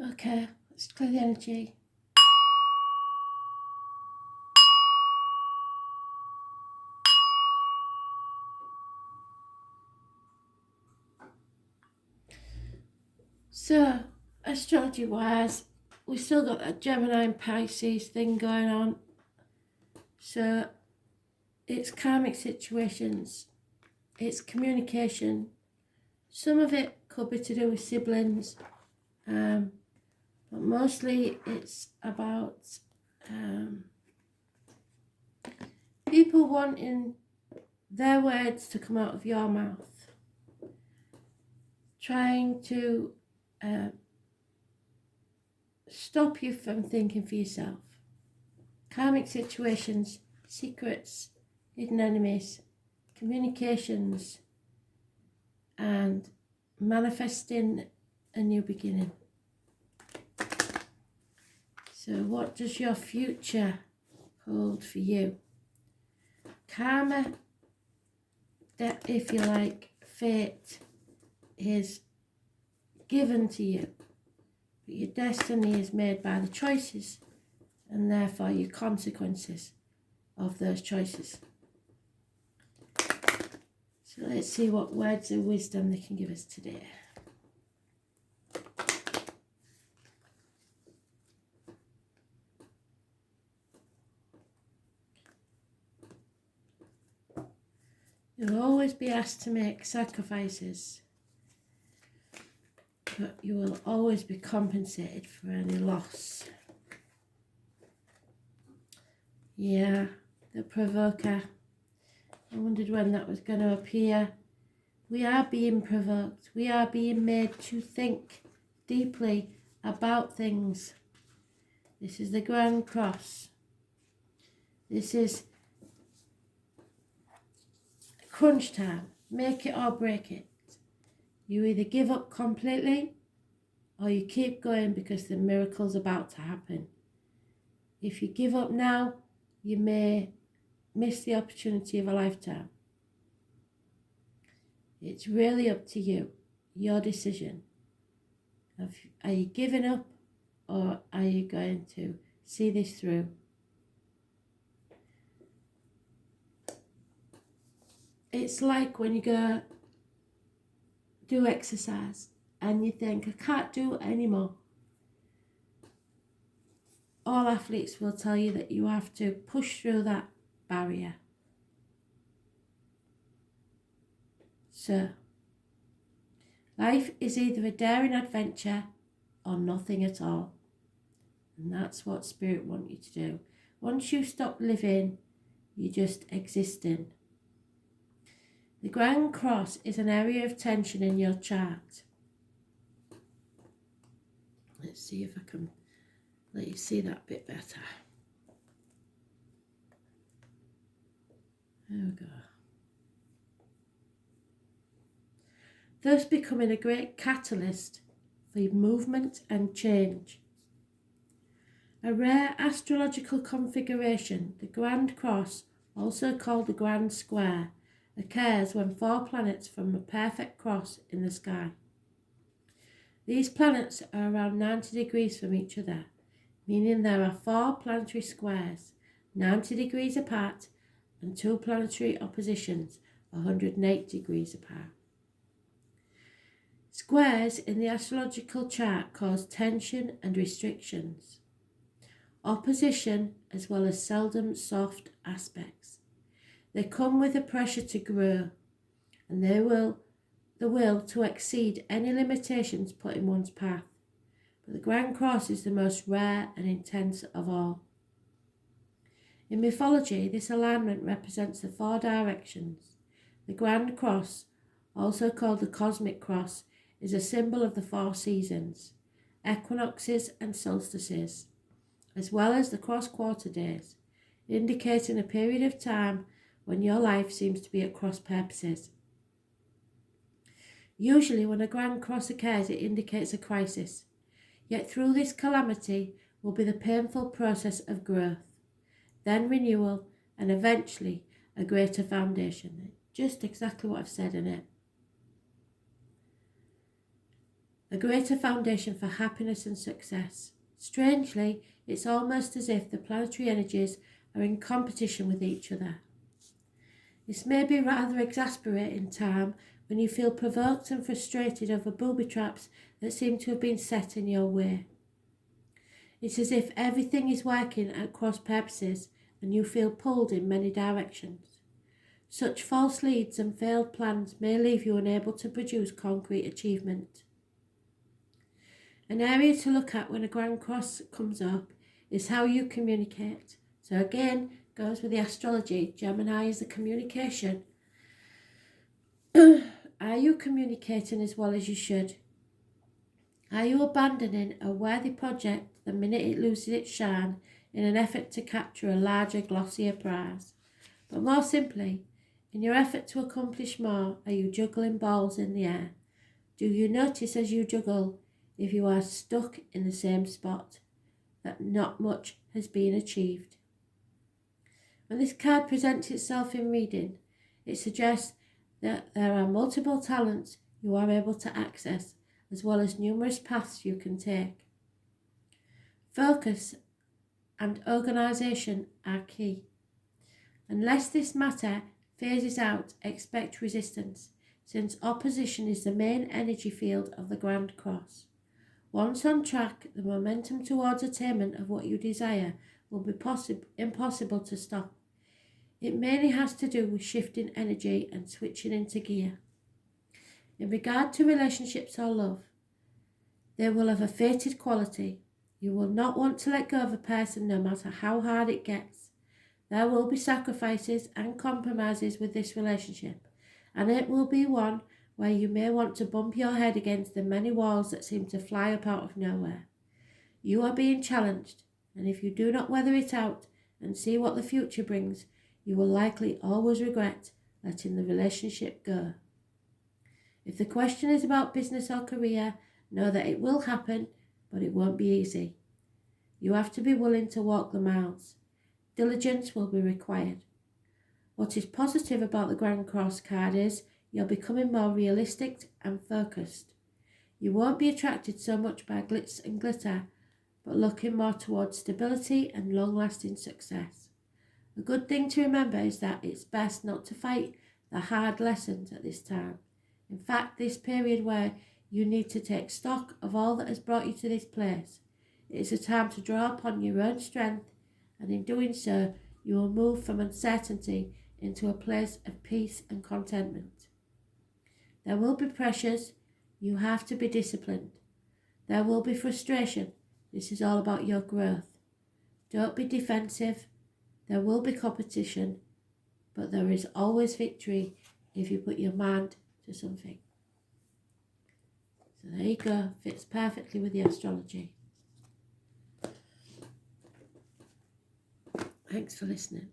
Okay, let's clear the energy. So, astrology-wise, we still got that Gemini and Pisces thing going on. So, it's karmic situations, it's communication. Some of it could be to do with siblings, but mostly it's about people wanting their words to come out of your mouth, trying to stop you from thinking for yourself. Karmic situations, secrets, hidden enemies, communications, and manifesting a new beginning. So what does your future hold for you? Karma, that, if you like, fate, is given to you, but your destiny is made by the choices and therefore your consequences of those choices. So let's see what words of wisdom they can give us today. You'll always be asked to make sacrifices, but you will always be compensated for any loss. Yeah, the provoker. I wondered when that was going to appear. We are being provoked. We are being made to think deeply about things. This is the Grand Cross. This is crunch time. Make it or break it. You either give up completely or you keep going because the miracle's about to happen. If you give up now, you may miss the opportunity of a lifetime. It's really up to you, your decision. Are you giving up or are you going to see this through? It's like when you go do exercise and you think, I can't do it anymore. All athletes will tell you that you have to push through that barrier. So, life is either a daring adventure or nothing at all. And that's what Spirit wants you to do. Once you stop living, you're just existing. The Grand Cross is an area of tension in your chart. Let's see if I can let you see that bit better. There we go. Thus becoming a great catalyst for movement and change. A rare astrological configuration, the Grand Cross, also called the Grand Square, occurs when 4 planets form a perfect cross in the sky. These planets are around 90 degrees from each other, meaning there are 4 planetary squares, 90 degrees apart, and 2 planetary oppositions, 108 degrees apart. Squares in the astrological chart cause tension and restrictions, opposition as well as seldom soft aspects. They come with the pressure to grow and the will to exceed any limitations put in one's path. But the Grand Cross is the most rare and intense of all. In mythology, this alignment represents the 4 directions. The Grand Cross, also called the Cosmic Cross, is a symbol of the 4 seasons, equinoxes and solstices, as well as the cross-quarter days, indicating a period of time when your life seems to be at cross purposes. Usually when a Grand Cross occurs, it indicates a crisis, yet through this calamity will be the painful process of growth, then renewal, and eventually a greater foundation. Just exactly what I've said in it. a greater foundation for happiness and success. Strangely, it's almost as if the planetary energies are in competition with each other. This may be rather exasperating time when you feel provoked and frustrated over booby traps that seem to have been set in your way. It's as if everything is working at cross purposes and you feel pulled in many directions. Such false leads and failed plans may leave you unable to produce concrete achievement. An area to look at when a Grand Cross comes up is how you communicate. So again, goes with the astrology. Gemini is the communication. Are you communicating as well as you should? Are you abandoning a worthy project the minute it loses its shine in an effort to capture a larger, glossier prize? But more simply, in your effort to accomplish more, are you juggling balls in the air? Do you notice as you juggle if you are stuck in the same spot, that not much has been achieved? When this card presents itself in reading, it suggests that there are multiple talents you are able to access, as well as numerous paths you can take. Focus and organisation are key. Unless this matter phases out, expect resistance, since opposition is the main energy field of the Grand Cross. Once on track, the momentum towards attainment of what you desire will be impossible to stop. It mainly has to do with shifting energy and switching into gear. In regard to relationships or love, they will have a fated quality. You will not want to let go of a person no matter how hard it gets. There will be sacrifices and compromises with this relationship, and it will be one where you may want to bump your head against the many walls that seem to fly up out of nowhere. You are being challenged, and if you do not weather it out and see what the future brings, you will likely always regret letting the relationship go. If the question is about business or career, know that it will happen, but it won't be easy. You have to be willing to walk the miles. Diligence will be required. What is positive about the Grand Cross card is you're becoming more realistic and focused. You won't be attracted so much by glitz and glitter, but looking more towards stability and long-lasting success. A good thing to remember is that it's best not to fight the hard lessons at this time. In fact, this period where you need to take stock of all that has brought you to this place. It is a time to draw upon your own strength, and in doing so, you will move from uncertainty into a place of peace and contentment. There will be pressures. You have to be disciplined. There will be frustration. This is all about your growth. Don't be defensive. There will be competition, but there is always victory if you put your mind to something. So there you go. Fits perfectly with the astrology. Thanks for listening.